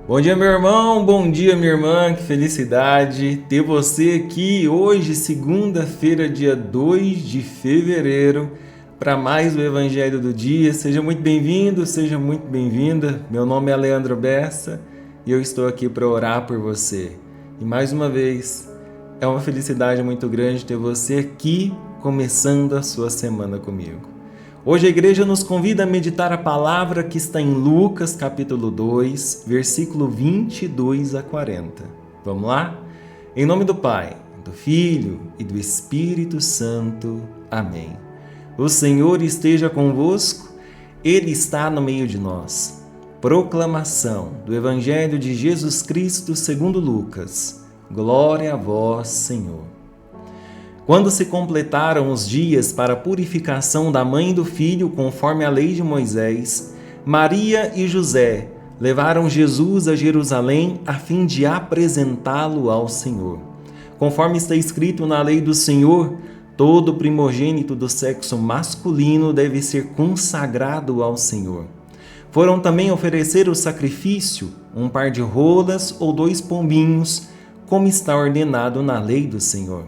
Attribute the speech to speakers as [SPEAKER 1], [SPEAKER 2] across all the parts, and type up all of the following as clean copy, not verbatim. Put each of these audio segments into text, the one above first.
[SPEAKER 1] Bom dia, meu irmão, bom dia, minha irmã, que felicidade ter você aqui hoje, segunda-feira, dia 2 de fevereiro, para mais o Evangelho do Dia. Seja muito bem-vindo, seja muito bem-vinda. Meu nome é Leandro Bessa e eu estou aqui para orar por você. E mais uma vez, é uma felicidade muito grande ter você aqui, começando a sua semana comigo. Hoje a igreja nos convida a meditar a palavra que está em Lucas capítulo 2, versículo 22 a 40. Vamos lá? Em nome do Pai, do Filho e do Espírito Santo. Amém. O Senhor esteja convosco, Ele está no meio de nós. Proclamação do Evangelho de Jesus Cristo segundo Lucas. Glória a vós, Senhor. Quando se completaram os dias para a purificação da mãe e do filho, conforme a lei de Moisés, Maria e José levaram Jesus a Jerusalém a fim de apresentá-lo ao Senhor. Conforme está escrito na lei do Senhor, todo primogênito do sexo masculino deve ser consagrado ao Senhor. Foram também oferecer o sacrifício, um par de rolas ou 2 pombinhos, como está ordenado na lei do Senhor.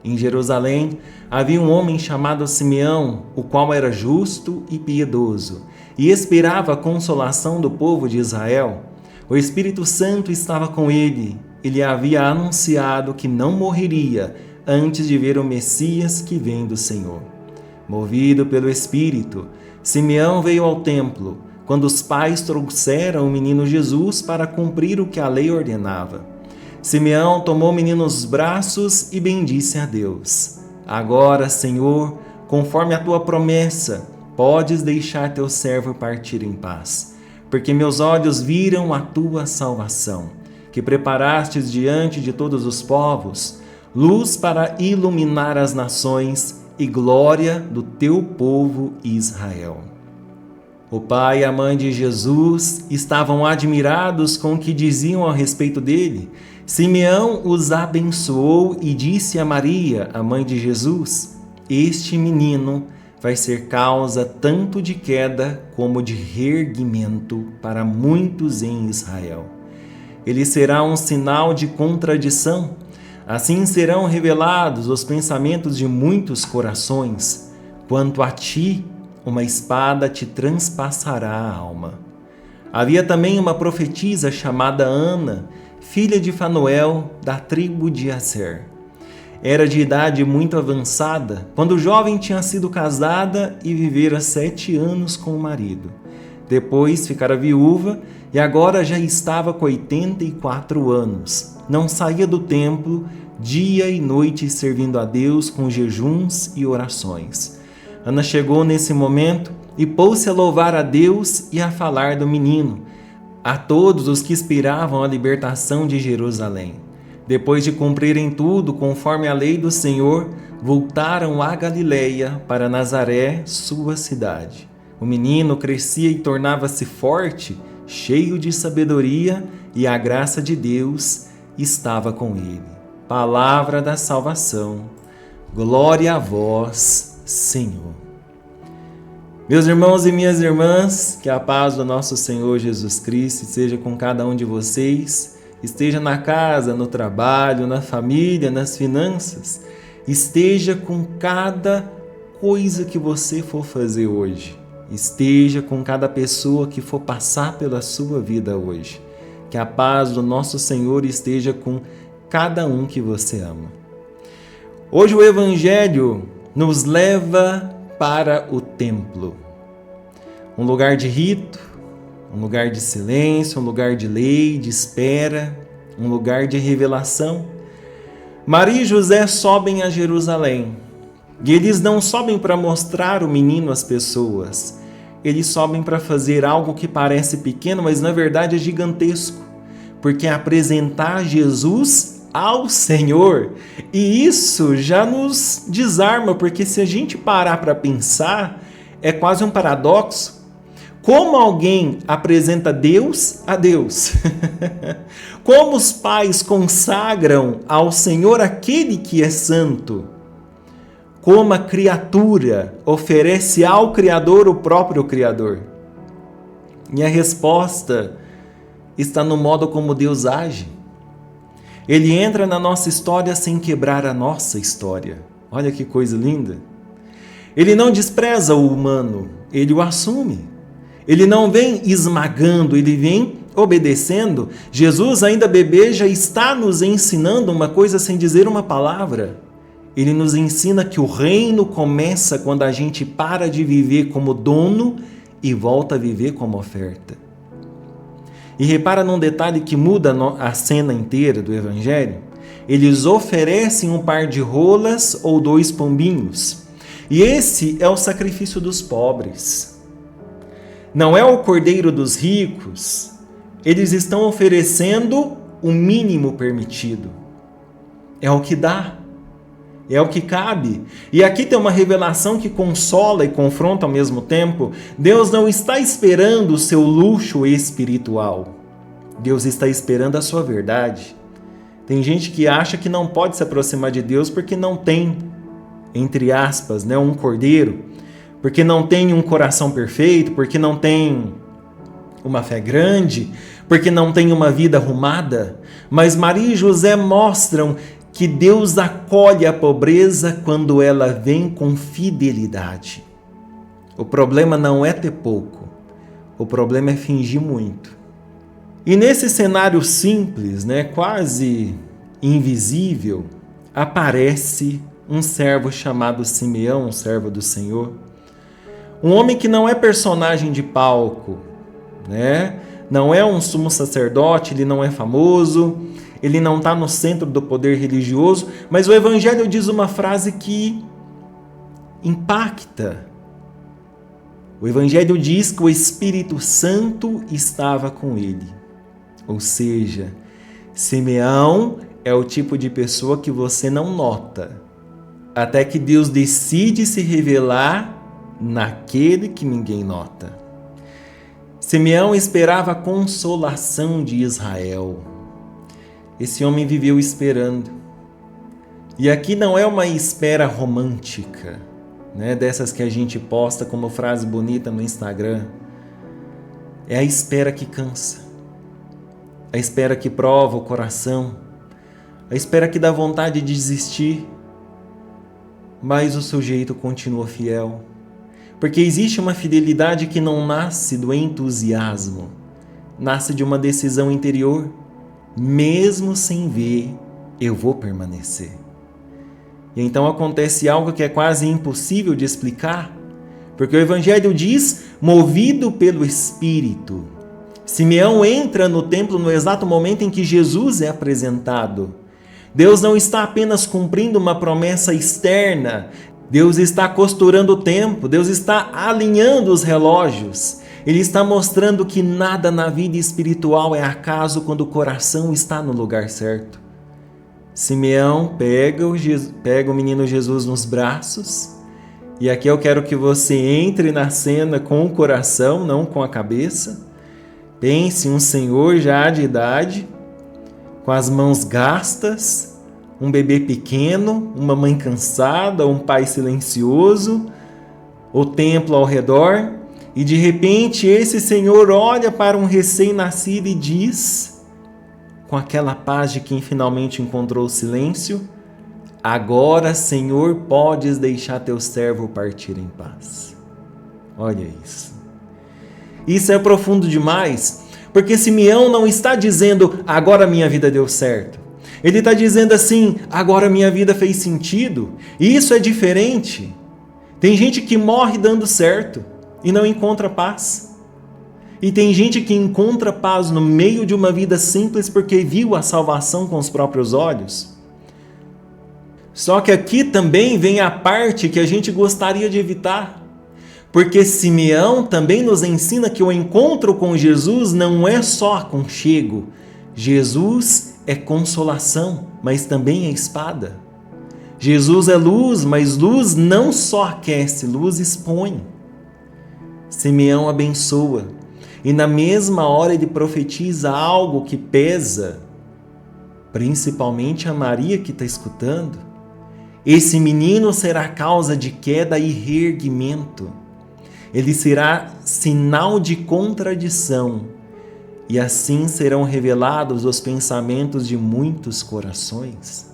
[SPEAKER 1] Em Jerusalém havia um homem chamado Simeão, o qual era justo e piedoso, e esperava a consolação do povo de Israel. O Espírito Santo estava com ele, e lhe havia anunciado que não morreria antes de ver o Messias que vem do Senhor. Movido pelo Espírito, Simeão veio ao templo, quando os pais trouxeram o menino Jesus para cumprir o que a lei ordenava. Simeão tomou o menino nos braços e bendisse a Deus. Agora, Senhor, conforme a tua promessa, podes deixar teu servo partir em paz, porque meus olhos viram a tua salvação, que preparastes diante de todos os povos, luz para iluminar as nações e glória do teu povo Israel. O pai e a mãe de Jesus estavam admirados com o que diziam a respeito dele. Simeão os abençoou e disse a Maria, a mãe de Jesus: este menino vai ser causa tanto de queda como de reerguimento para muitos em Israel. Ele será um sinal de contradição. Assim serão revelados os pensamentos de muitos corações. Quanto a ti, uma espada te transpassará a alma. Havia também uma profetisa chamada Ana, filha de Fanuel, da tribo de Aser. Era de idade muito avançada, quando jovem tinha sido casada e vivera 7 anos com o marido. Depois ficara viúva e agora já estava com 84 anos. Não saía do templo, dia e noite servindo a Deus com jejuns e orações. Ana chegou nesse momento e pôs-se a louvar a Deus e a falar do menino, a todos os que esperavam a libertação de Jerusalém. Depois de cumprirem tudo conforme a lei do Senhor, voltaram a Galileia para Nazaré, sua cidade. O menino crescia e tornava-se forte, cheio de sabedoria, e a graça de Deus estava com ele. Palavra da salvação. Glória a vós, Senhor. Meus irmãos e minhas irmãs, que a paz do nosso Senhor Jesus Cristo esteja com cada um de vocês, esteja na casa, no trabalho, na família, nas finanças, esteja com cada coisa que você for fazer hoje, esteja com cada pessoa que for passar pela sua vida hoje, que a paz do nosso Senhor esteja com cada um que você ama. Hoje o Evangelho nos leva para o templo, um lugar de rito, um lugar de silêncio, um lugar de lei, de espera, um lugar de revelação. Maria e José sobem a Jerusalém, e eles não sobem para mostrar o menino às pessoas, eles sobem para fazer algo que parece pequeno, mas na verdade é gigantesco, porque é apresentar Jesus ao Senhor. E isso já nos desarma, porque se a gente parar para pensar, é quase um paradoxo. Como alguém apresenta Deus a Deus? Como os pais consagram ao Senhor aquele que é santo? Como a criatura oferece ao Criador o próprio Criador? E a resposta está no modo como Deus age. Ele entra na nossa história sem quebrar a nossa história. Olha que coisa linda. Ele não despreza o humano, ele o assume. Ele não vem esmagando, ele vem obedecendo. Jesus, ainda bebê, já está nos ensinando uma coisa sem dizer uma palavra. Ele nos ensina que o reino começa quando a gente para de viver como dono e volta a viver como oferta. E repara num detalhe que muda a cena inteira do Evangelho. Eles oferecem um par de rolas ou 2 pombinhos. E esse é o sacrifício dos pobres. Não é o cordeiro dos ricos. Eles estão oferecendo o mínimo permitido. É o que dá. É o que cabe. E aqui tem uma revelação que consola e confronta ao mesmo tempo. Deus não está esperando o seu luxo espiritual. Deus está esperando a sua verdade. Tem gente que acha que não pode se aproximar de Deus porque não tem, entre aspas, um cordeiro, porque não tem um coração perfeito, porque não tem uma fé grande, porque não tem uma vida arrumada. Mas Maria e José mostram que Deus acolhe a pobreza quando ela vem com fidelidade. O problema não é ter pouco, o problema é fingir muito. E nesse cenário simples, quase invisível, aparece um servo chamado Simeão, um servo do Senhor. Um homem que não é personagem de palco, não é um sumo sacerdote, ele não é famoso, ele não está no centro do poder religioso, mas o Evangelho diz uma frase que impacta. O Evangelho diz que o Espírito Santo estava com ele. Ou seja, Simeão é o tipo de pessoa que você não nota, até que Deus decide se revelar naquele que ninguém nota. Simeão esperava a consolação de Israel. Esse homem viveu esperando. E aqui não é uma espera romântica, dessas que a gente posta como frase bonita no Instagram. É a espera que cansa. A espera que prova o coração. A espera que dá vontade de desistir. Mas o sujeito continua fiel. Porque existe uma fidelidade que não nasce do entusiasmo. Nasce de uma decisão interior. Mesmo sem ver, eu vou permanecer. E então acontece algo que é quase impossível de explicar, porque o Evangelho diz, movido pelo Espírito. Simeão entra no templo no exato momento em que Jesus é apresentado. Deus não está apenas cumprindo uma promessa externa, Deus está costurando o tempo, Deus está alinhando os relógios. Ele está mostrando que nada na vida espiritual é acaso quando o coração está no lugar certo. Simeão pega o menino Jesus nos braços, e aqui eu quero que você entre na cena com o coração, não com a cabeça. Pense um senhor já de idade, com as mãos gastas, um bebê pequeno, uma mãe cansada, um pai silencioso, o templo ao redor. E de repente esse Senhor olha para um recém-nascido e diz, com aquela paz de quem finalmente encontrou o silêncio, agora, Senhor, podes deixar teu servo partir em paz. Olha isso. Isso é profundo demais, porque Simeão não está dizendo, agora minha vida deu certo. Ele está dizendo assim, agora minha vida fez sentido. E isso é diferente. Tem gente que morre dando certo e não encontra paz. E tem gente que encontra paz no meio de uma vida simples porque viu a salvação com os próprios olhos. Só que aqui também vem a parte que a gente gostaria de evitar. Porque Simeão também nos ensina que o encontro com Jesus não é só aconchego. Jesus é consolação, mas também é espada. Jesus é luz, mas luz não só aquece, luz expõe. Simeão abençoa, e na mesma hora ele profetiza algo que pesa, principalmente a Maria que está escutando. Esse menino será causa de queda e reerguimento. Ele será sinal de contradição e assim serão revelados os pensamentos de muitos corações.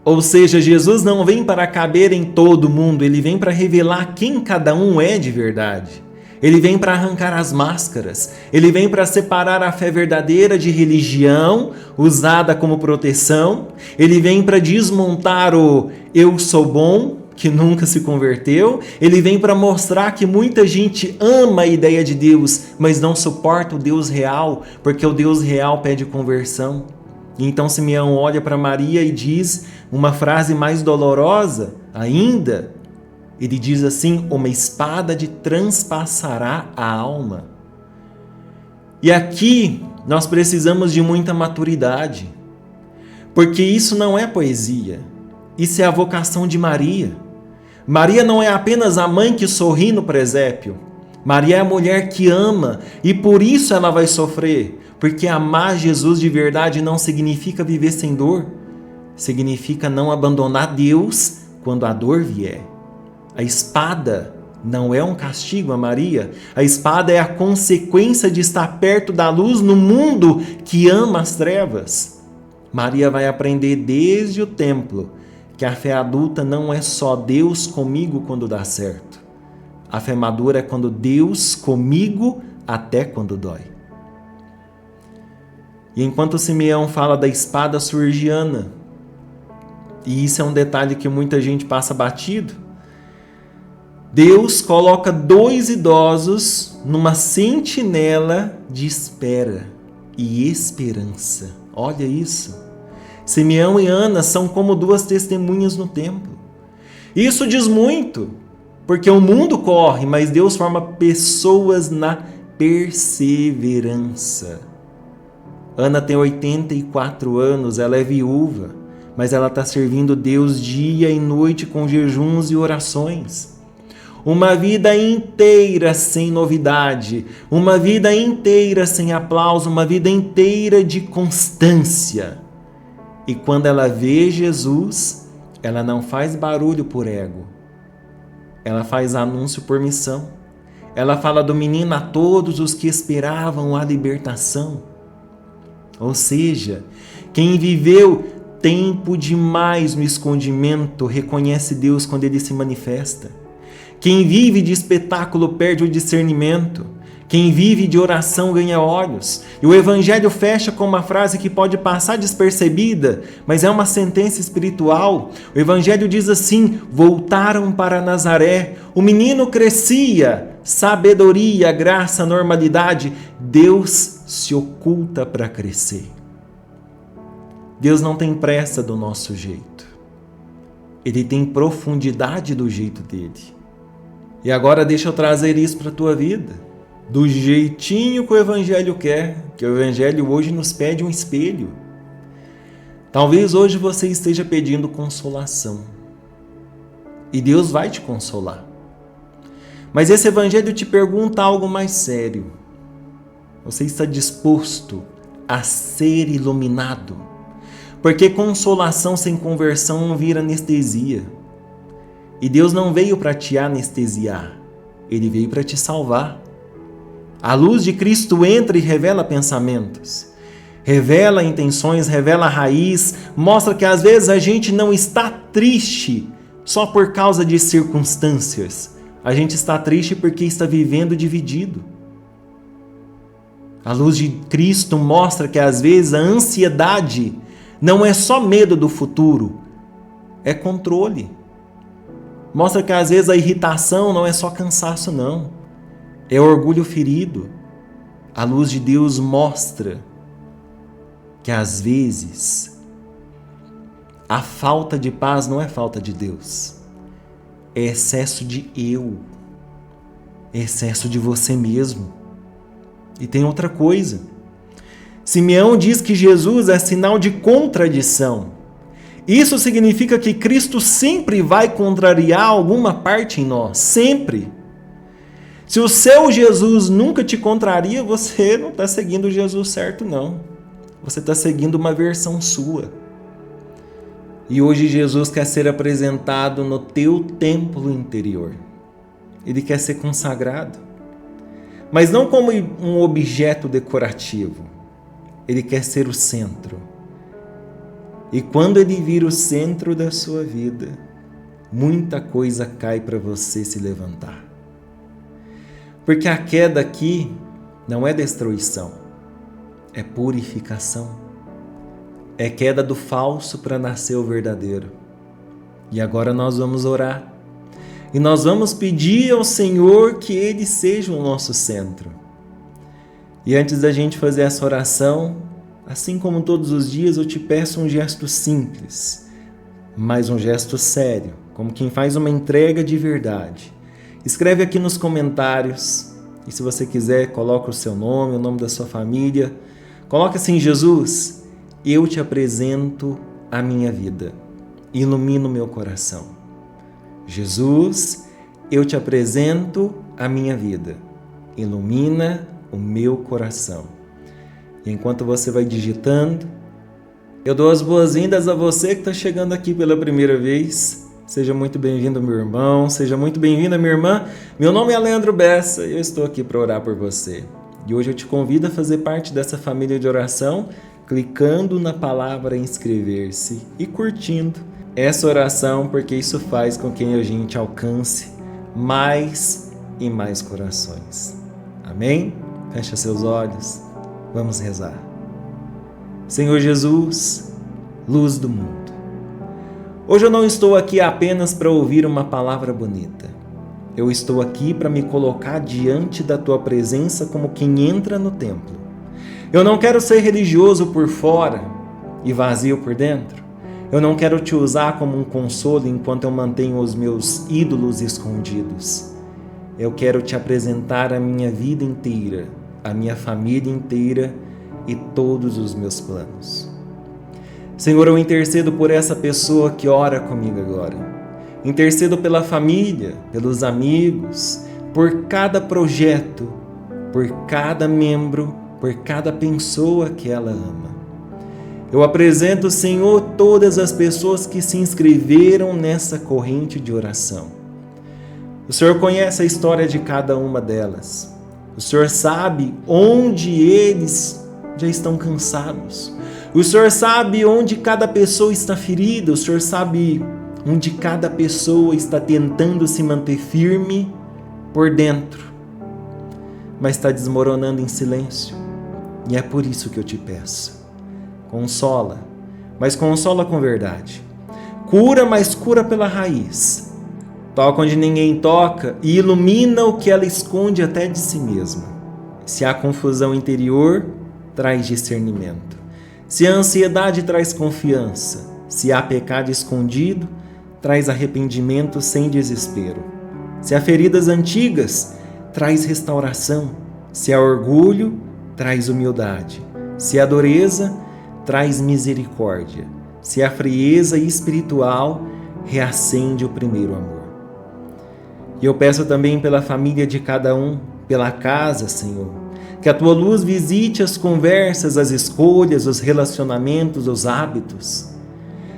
[SPEAKER 1] Ou seja, Jesus não vem para caber em todo mundo, ele vem para revelar quem cada um é de verdade. Ele vem para arrancar as máscaras, ele vem para separar a fé verdadeira de religião, usada como proteção, ele vem para desmontar o eu sou bom, que nunca se converteu, ele vem para mostrar que muita gente ama a ideia de Deus, mas não suporta o Deus real, porque o Deus real pede conversão. Então Simeão olha para Maria e diz uma frase mais dolorosa ainda. Ele diz assim: uma espada te transpassará a alma. E aqui nós precisamos de muita maturidade, porque isso não é poesia, isso é a vocação de Maria. Maria não é apenas a mãe que sorri no presépio, Maria é a mulher que ama e por isso ela vai sofrer, porque amar Jesus de verdade não significa viver sem dor, significa não abandonar Deus quando a dor vier. A espada não é um castigo a Maria, a espada é a consequência de estar perto da luz no mundo que ama as trevas. Maria vai aprender desde o templo que a fé adulta não é só Deus comigo quando dá certo. A fé madura é quando Deus comigo até quando dói. E enquanto Simeão fala da espada surgiana, e isso é um detalhe que muita gente passa batido, Deus coloca 2 idosos numa sentinela de espera e esperança. Olha isso. Simeão e Ana são como 2 testemunhas no templo. Isso diz muito, porque o mundo corre, mas Deus forma pessoas na perseverança. Ana tem 84 anos, ela é viúva, mas ela está servindo Deus dia e noite com jejuns e orações. Uma vida inteira sem novidade, uma vida inteira sem aplauso, uma vida inteira de constância. E quando ela vê Jesus, ela não faz barulho por ego, ela faz anúncio por missão. Ela fala do menino a todos os que esperavam a libertação. Ou seja, quem viveu tempo demais no escondimento reconhece Deus quando ele se manifesta. Quem vive de espetáculo perde o discernimento. Quem vive de oração ganha olhos. E o Evangelho fecha com uma frase que pode passar despercebida, mas é uma sentença espiritual. O Evangelho diz assim: voltaram para Nazaré, o menino crescia, sabedoria, graça, normalidade. Deus se oculta para crescer. Deus não tem pressa do nosso jeito. Ele tem profundidade do jeito dele. E agora deixa eu trazer isso para a tua vida. Do jeitinho que o Evangelho quer, que o Evangelho hoje nos pede um espelho. Talvez hoje você esteja pedindo consolação. E Deus vai te consolar. Mas esse Evangelho te pergunta algo mais sério. Você está disposto a ser iluminado? Porque consolação sem conversão não vira anestesia. E Deus não veio para te anestesiar, Ele veio para te salvar. A luz de Cristo entra e revela pensamentos, revela intenções, revela a raiz, mostra que às vezes a gente não está triste só por causa de circunstâncias. A gente está triste porque está vivendo dividido. A luz de Cristo mostra que às vezes a ansiedade não é só medo do futuro, é controle. Mostra que às vezes a irritação não é só cansaço, não. É orgulho ferido. A luz de Deus mostra que às vezes a falta de paz não é falta de Deus. É excesso de eu. É excesso de você mesmo. E tem outra coisa. Simeão diz que Jesus é sinal de contradição. Isso significa que Cristo sempre vai contrariar alguma parte em nós, sempre. Se o seu Jesus nunca te contraria, você não está seguindo o Jesus certo, não. Você está seguindo uma versão sua. E hoje Jesus quer ser apresentado no teu templo interior. Ele quer ser consagrado. mas não como um objeto decorativo. Ele quer ser o centro. E quando ele vira o centro da sua vida, muita coisa cai para você se levantar. Porque a queda aqui não é destruição, é purificação. É queda do falso para nascer o verdadeiro. E agora nós vamos orar. E nós vamos pedir ao Senhor que Ele seja o nosso centro. E antes da gente fazer essa oração, assim como todos os dias, eu te peço um gesto simples, mas um gesto sério, como quem faz uma entrega de verdade. Escreve aqui nos comentários, e se você quiser, coloca o seu nome, o nome da sua família. Coloca assim: Jesus, eu te apresento a minha vida. Ilumina o meu coração. Jesus, eu te apresento a minha vida. Ilumina o meu coração. E enquanto você vai digitando, eu dou as boas-vindas a você que está chegando aqui pela primeira vez. Seja muito bem-vindo, meu irmão. Seja muito bem-vinda, minha irmã. Meu nome é Leandro Bessa e eu estou aqui para orar por você. E hoje eu te convido a fazer parte dessa família de oração, clicando na palavra inscrever-se e curtindo essa oração, porque isso faz com que a gente alcance mais e mais corações. Amém? Fecha seus olhos. Vamos rezar. Senhor Jesus, luz do mundo. Hoje eu não estou aqui apenas para ouvir uma palavra bonita. Eu estou aqui para me colocar diante da Tua presença como quem entra no templo. Eu não quero ser religioso por fora e vazio por dentro. Eu não quero te usar como um consolo enquanto eu mantenho os meus ídolos escondidos. Eu quero te apresentar a minha vida inteira, a minha família inteira e todos os meus planos. Senhor, eu intercedo por essa pessoa que ora comigo agora. Intercedo pela família, pelos amigos, por cada projeto, por cada membro, por cada pessoa que ela ama. Eu apresento, Senhor, todas as pessoas que se inscreveram nessa corrente de oração. O Senhor conhece a história de cada uma delas. O Senhor sabe onde eles já estão cansados. O Senhor sabe onde cada pessoa está ferida. O Senhor sabe onde cada pessoa está tentando se manter firme por dentro, mas está desmoronando em silêncio. E é por isso que eu te peço. Consola, mas consola com verdade. Cura, mas cura pela raiz. Toca onde ninguém toca e ilumina o que ela esconde até de si mesma. Se há confusão interior, traz discernimento. Se a ansiedade traz confiança, se há pecado escondido, traz arrependimento sem desespero. Se há feridas antigas, traz restauração. Se há orgulho, traz humildade. Se há dureza, traz misericórdia. Se há frieza espiritual, reacende o primeiro amor. E eu peço também pela família de cada um, pela casa, Senhor, que a Tua luz visite as conversas, as escolhas, os relacionamentos, os hábitos.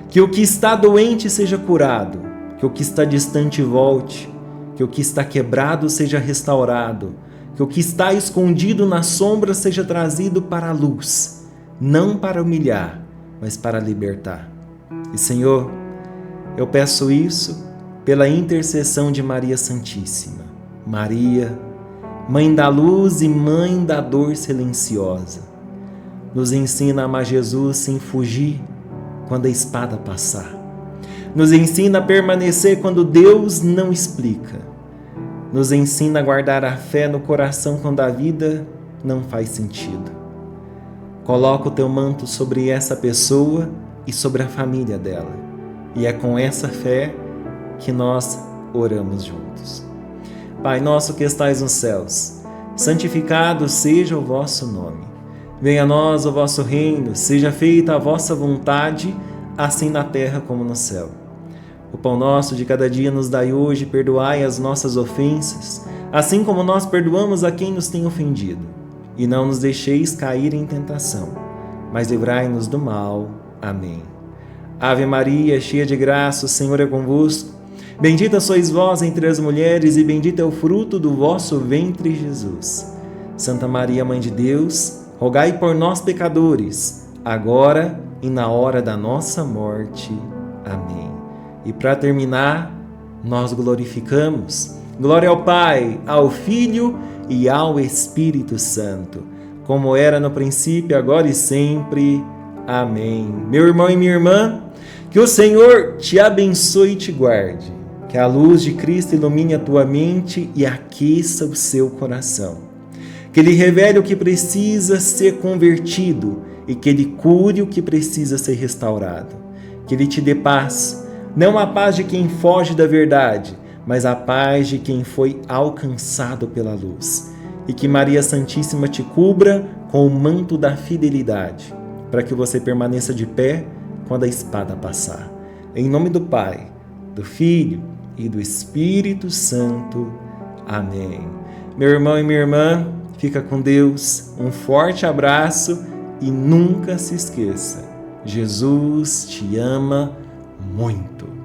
[SPEAKER 1] Que o que está doente seja curado, que o que está distante volte, que o que está quebrado seja restaurado, que o que está escondido na sombra seja trazido para a luz, não para humilhar, mas para libertar. E, Senhor, eu peço isso pela intercessão de Maria Santíssima. Maria, Mãe da luz e Mãe da dor silenciosa, nos ensina a amar Jesus sem fugir quando a espada passar. Nos ensina a permanecer quando Deus não explica. Nos ensina a guardar a fé no coração quando a vida não faz sentido. Coloca o Teu manto sobre essa pessoa e sobre a família dela. E é com essa fé que nós oramos juntos. Pai nosso que estais nos céus, santificado seja o vosso nome. Venha a nós o vosso reino, seja feita a vossa vontade, assim na terra como no céu. O pão nosso de cada dia nos dai hoje, perdoai as nossas ofensas, assim como nós perdoamos a quem nos tem ofendido. E não nos deixeis cair em tentação, mas livrai-nos do mal. Amém. Ave Maria, cheia de graça, o Senhor é convosco. Bendita sois vós entre as mulheres, e bendito é o fruto do vosso ventre, Jesus. Santa Maria, Mãe de Deus, rogai por nós, pecadores, agora e na hora da nossa morte. Amém. E para terminar, nós glorificamos. Glória ao Pai, ao Filho e ao Espírito Santo, como era no princípio, agora e sempre. Amém. Meu irmão e minha irmã, que o Senhor te abençoe e te guarde, que a luz de Cristo ilumine a tua mente e aqueça o seu coração, que Ele revele o que precisa ser convertido e que Ele cure o que precisa ser restaurado, que Ele te dê paz, não a paz de quem foge da verdade, mas a paz de quem foi alcançado pela luz, e que Maria Santíssima te cubra com o manto da fidelidade, para que você permaneça de pé quando a espada passar. Em nome do Pai, do Filho e do Espírito Santo. Amém. Meu irmão e minha irmã, fica com Deus, um forte abraço e nunca se esqueça, Jesus te ama muito.